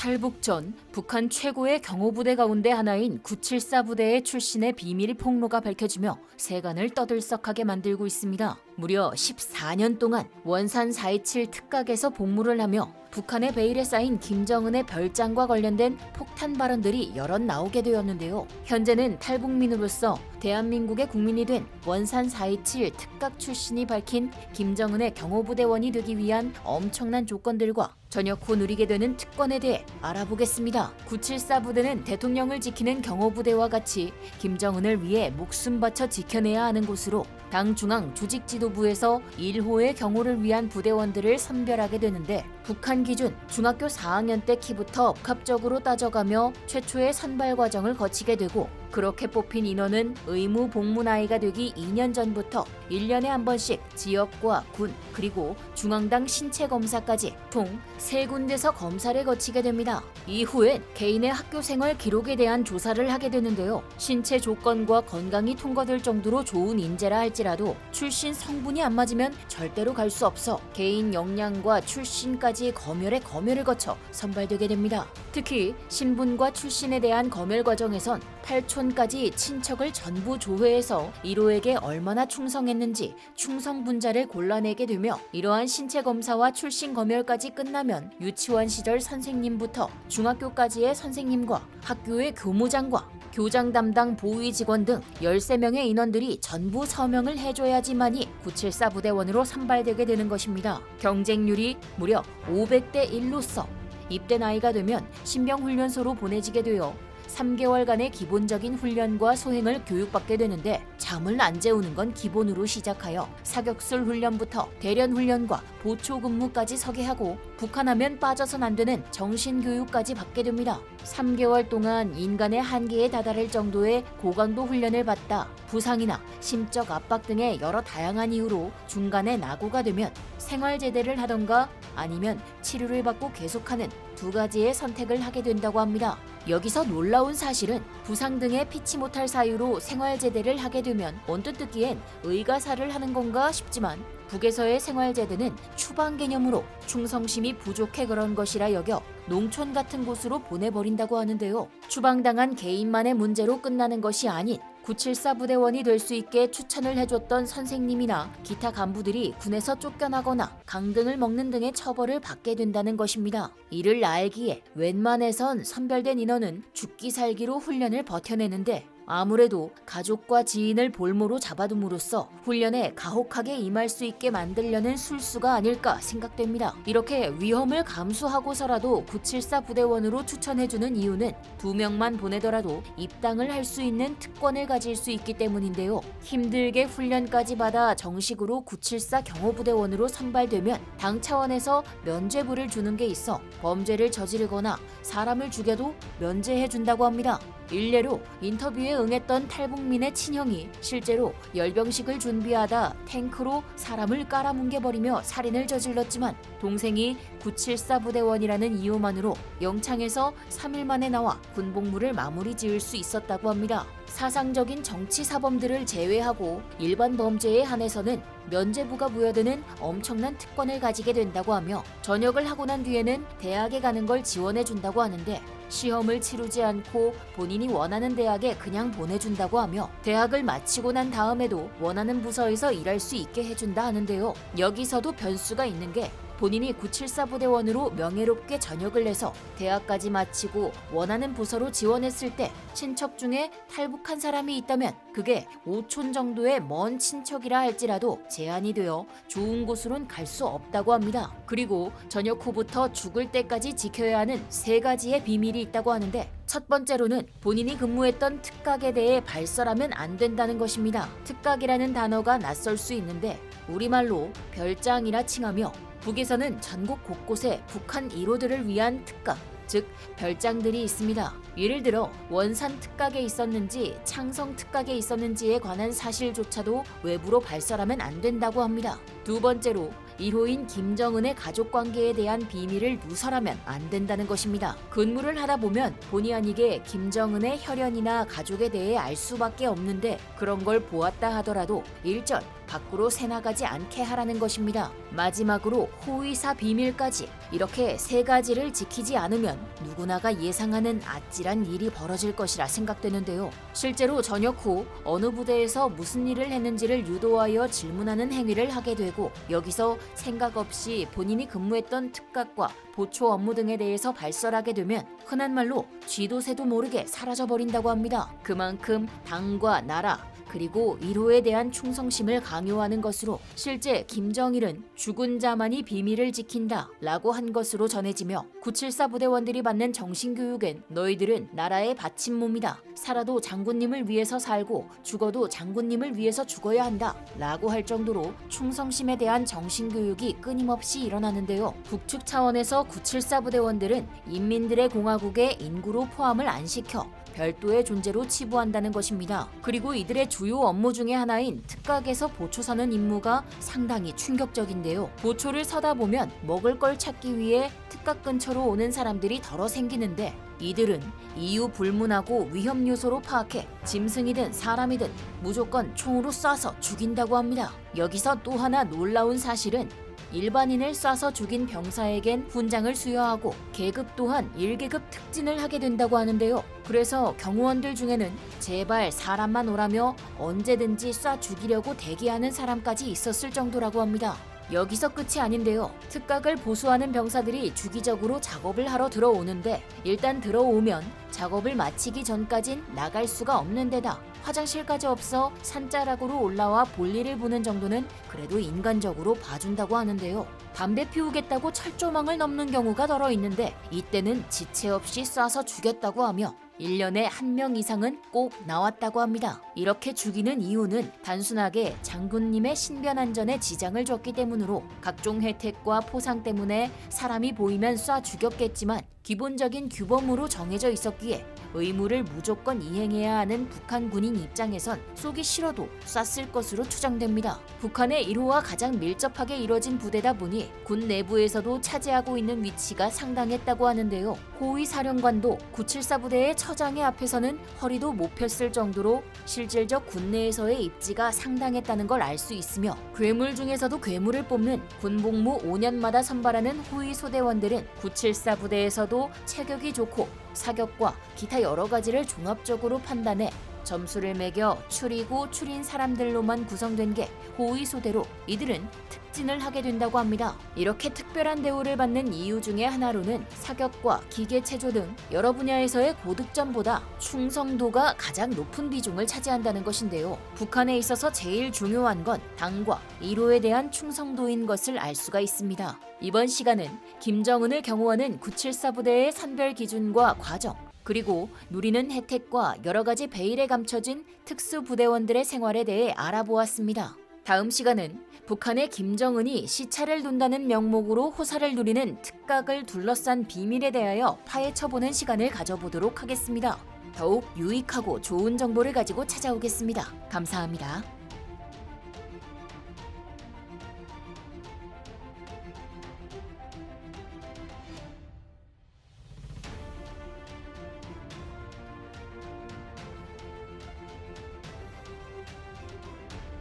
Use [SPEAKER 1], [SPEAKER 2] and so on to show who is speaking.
[SPEAKER 1] 탈북 전 북한 최고의 경호부대 가운데 하나인 974 부대의 출신의 비밀 폭로가 밝혀지며 세간을 떠들썩하게 만들고 있습니다. 무려 14년 동안 원산 427 특각에서 복무를 하며 북한의 베일에 쌓인 김정은의 별장과 관련된 폭탄 발언들이 여럿 나오게 되었는데요. 현재는 탈북민으로서 대한민국의 국민이 된 원산 427 특각 출신이 밝힌 김정은의 경호부대원이 되기 위한 엄청난 조건들과 전역 후 누리게 되는 특권에 대해 알아보겠습니다. 974 부대는 대통령을 지키는 경호부대와 같이 김정은을 위해 목숨 바쳐 지켜내야 하는 곳으로 당 중앙 조직지도부에서 1호의 경호를 위한 부대원들을 선별하게 되는데 북한 기준 중학교 4학년 때 키부터 복합적으로 따져가며 최초의 선발 과정을 거치게 되고 그렇게 뽑힌 인원은 의무 복무 나이가 되기 2년 전부터 1년에 한 번씩 지역과 군 그리고 중앙당 신체 검사까지 총 3군데서 검사를 거치게 됩니다. 이후엔 개인의 학교 생활 기록에 대한 조사를 하게 되는데요. 신체 조건과 건강이 통과될 정도로 좋은 인재라 할지라도 출신 성분이 안 맞으면 절대로 갈 수 없어 개인 역량과 출신까지 검열을 거쳐 선발되게 됩니다. 특히 신분과 출신에 대한 검열 과정에선 8촌까지 친척을 전부 조회해서 1호에게 얼마나 충성했는지 충성 분자를 골라내게 되며 이러한 신체 검사와 출신 검열까지 끝나면 유치원 시절 선생님부터 중학교까지의 선생님과 학교의 교무장과 교장 담당 보위 직원 등 13명의 인원들이 전부 서명을 해줘야지만이 974 부대원으로 선발되게 되는 것입니다. 경쟁률이 무려 500대 1로서 입대 나이가 되면 신병훈련소로 보내지게 되어 3개월간의 기본적인 훈련과 소행을 교육받게 되는데 잠을 안 재우는 건 기본으로 시작하여 사격술 훈련부터 대련 훈련과 보초 근무까지 서게 하고 북한하면 빠져선 안 되는 정신교육까지 받게 됩니다. 3개월 동안 인간의 한계에 다다를 정도의 고강도 훈련을 받다 부상이나 심적 압박 등의 여러 다양한 이유로 중간에 낙오가 되면 생활제대를 하던가 아니면 치료를 받고 계속하는 두 가지의 선택을 하게 된다고 합니다. 여기서 놀라운 사실은 부상 등의 피치 못할 사유로 생활제대를 하게 되면 언뜻 듣기엔 의가사를 하는 건가 싶지만 북에서의 생활제대는 추방 개념으로 충성심이 부족해 그런 것이라 여겨 농촌 같은 곳으로 보내버린다고 하는데요. 추방당한 개인만의 문제로 끝나는 것이 아닌 974 부대원이 될 수 있게 추천을 해줬던 선생님이나 기타 간부들이 군에서 쫓겨나거나 강등을 먹는 등의 처벌을 받게 된다는 것입니다. 이를 알기에 웬만해선 선별된 인원은 죽기 살기로 훈련을 버텨내는데 아무래도 가족과 지인을 볼모로 잡아둠으로써 훈련에 가혹하게 임할 수 있게 만들려는 술수가 아닐까 생각됩니다. 이렇게 위험을 감수하고서라도 974 부대원으로 추천해주는 이유는 2명만 보내더라도 입당을 할 수 있는 특권을 가질 수 있기 때문인데요. 힘들게 훈련까지 받아 정식으로 974 경호부대원으로 선발되면 당 차원에서 면죄부를 주는 게 있어 범죄를 저지르거나 사람을 죽여도 면제해준다고 합니다. 일례로 인터뷰에 응했던 탈북민의 친형이 실제로 열병식을 준비하다 탱크로 사람을 깔아뭉개버리며 살인을 저질렀지만 동생이 974 부대원이라는 이유만으로 영창에서 3일 만에 나와 군복무를 마무리 지을 수 있었다고 합니다. 사상적인 정치 사범들을 제외하고 일반 범죄에 한해서는 면죄부가 부여되는 엄청난 특권을 가지게 된다고 하며 전역을 하고 난 뒤에는 대학에 가는 걸 지원해준다고 하는데 시험을 치르지 않고 본인이 원하는 대학에 그냥 보내준다고 하며 대학을 마치고 난 다음에도 원하는 부서에서 일할 수 있게 해준다 하는데요. 여기서도 변수가 있는 게 본인이 974 부대원으로 명예롭게 전역을 해서 대학까지 마치고 원하는 부서로 지원했을 때 친척 중에 탈북한 사람이 있다면 그게 5촌 정도의 먼 친척이라 할지라도 제한이 되어 좋은 곳으론 갈 수 없다고 합니다. 그리고 전역 후부터 죽을 때까지 지켜야 하는 3가지의 비밀이 있다고 하는데 첫 번째로는 본인이 근무했던 특각에 대해 발설하면 안 된다는 것입니다. 특각이라는 단어가 낯설 수 있는데 우리말로 별장이라 칭하며 북에서는 전국 곳곳에 북한 1호들을 위한 특각, 즉 별장들이 있습니다. 예를 들어 원산 특각에 있었는지 창성 특각에 있었는지에 관한 사실조차도 외부로 발설하면 안 된다고 합니다. 두 번째로 1호인 김정은의 가족관계에 대한 비밀을 누설하면 안 된다는 것입니다. 근무를 하다 보면 본의 아니게 김정은의 혈연이나 가족에 대해 알 수밖에 없는데 그런 걸 보았다 하더라도 일전 밖으로 새나가지 않게 하라는 것입니다. 마지막으로 호위사 비밀까지. 이렇게 세 가지를 지키지 않으면 누구나가 예상하는 아찔한 일이 벌어질 것이라 생각되는데요. 실제로 전역 후 어느 부대에서 무슨 일을 했는지를 유도하여 질문하는 행위를 하게 되고, 여기서 생각 없이 본인이 근무했던 특각과 보초 업무 등에 대해서 발설하게 되면 흔한 말로 쥐도 새도 모르게 사라져버린다고 합니다. 그만큼 당과 나라 그리고 일호에 대한 충성심을 강요하는 것으로 실제 김정일은 죽은 자만이 비밀을 지킨다 라고 한 것으로 전해지며, 974 부대원들이 받는 정신교육엔 너희들은 나라의 바친 몸이다. 살아도 장군님을 위해서 살고 죽어도 장군님을 위해서 죽어야 한다 라고 할 정도로 충성심에 대한 정신교육이 끊임없이 일어나는데요. 북측 차원에서 974 부대원들은 인민들의 공화국의 인구로 포함을 안 시켜 별도의 존재로 치부한다는 것입니다. 그리고 이들의 주요 업무 중에 하나인 특각에서 보초 서는 임무가 상당히 충격적인데요. 보초를 서다 보면 먹을 걸 찾기 위해 특각 근처로 오는 사람들이 덜어 생기는데, 이들은 이유 불문하고 위험 요소로 파악해 짐승이든 사람이든 무조건 총으로 쏴서 죽인다고 합니다. 여기서 또 하나 놀라운 사실은 일반인을 쏴서 죽인 병사에겐 훈장을 수여하고 계급 또한 1계급 특진을 하게 된다고 하는데요. 그래서 경호원들 중에는 제발 사람만 오라며 언제든지 쏴 죽이려고 대기하는 사람까지 있었을 정도라고 합니다. 여기서 끝이 아닌데요. 특각을 보수하는 병사들이 주기적으로 작업을 하러 들어오는데, 일단 들어오면 작업을 마치기 전까진 나갈 수가 없는 데다 화장실까지 없어 산자락으로 올라와 볼일을 보는 정도는 그래도 인간적으로 봐준다고 하는데요. 담배 피우겠다고 철조망을 넘는 경우가 덜어 있는데, 이때는 지체 없이 쏴서 죽였다고 하며 1년에 1명 이상은 꼭 나왔다고 합니다. 이렇게 죽이는 이유는 단순하게 장군님의 신변 안전에 지장을 줬기 때문으로, 각종 혜택과 포상 때문에 사람이 보이면 쏴 죽였겠지만 기본적인 규범으로 정해져 있었기에 의무를 무조건 이행해야 하는 북한 군인 입장에선 쏘기 싫어도 쐈을 것으로 추정됩니다. 북한의 1호와 가장 밀접하게 이뤄진 부대다 보니 군 내부에서도 차지하고 있는 위치가 상당했다고 하는데요. 호위 사령관도 974 부대의 처장의 앞에서는 허리도 못 폈을 정도로 실질적 군 내에서의 입지가 상당했다는 걸 알 수 있으며, 괴물 중에서도 괴물을 뽑는 군복무 5년마다 선발하는 호위 소대원들은 974 부대에서도 체격이 좋고 사격과 기타 여러 가지를 종합적으로 판단해 점수를 매겨 추리고 추린 사람들로만 구성된 게 호위 소대로, 이들은 특진을 하게 된다고 합니다. 이렇게 특별한 대우를 받는 이유 중에 하나로는 사격과 기계 체조 등 여러 분야에서의 고득점보다 충성도가 가장 높은 비중을 차지한다는 것인데요. 북한에 있어서 제일 중요한 건 당과 1호에 대한 충성도인 것을 알 수가 있습니다. 이번 시간은 김정은을 경호하는 974 부대의 선별 기준과 과정, 그리고 누리는 혜택과 여러 가지 베일에 감춰진 특수부대원들의 생활에 대해 알아보았습니다. 다음 시간은 북한의 김정은이 시차를 둔다는 명목으로 호사를 누리는 특각을 둘러싼 비밀에 대하여 파헤쳐보는 시간을 가져보도록 하겠습니다. 더욱 유익하고 좋은 정보를 가지고 찾아오겠습니다. 감사합니다.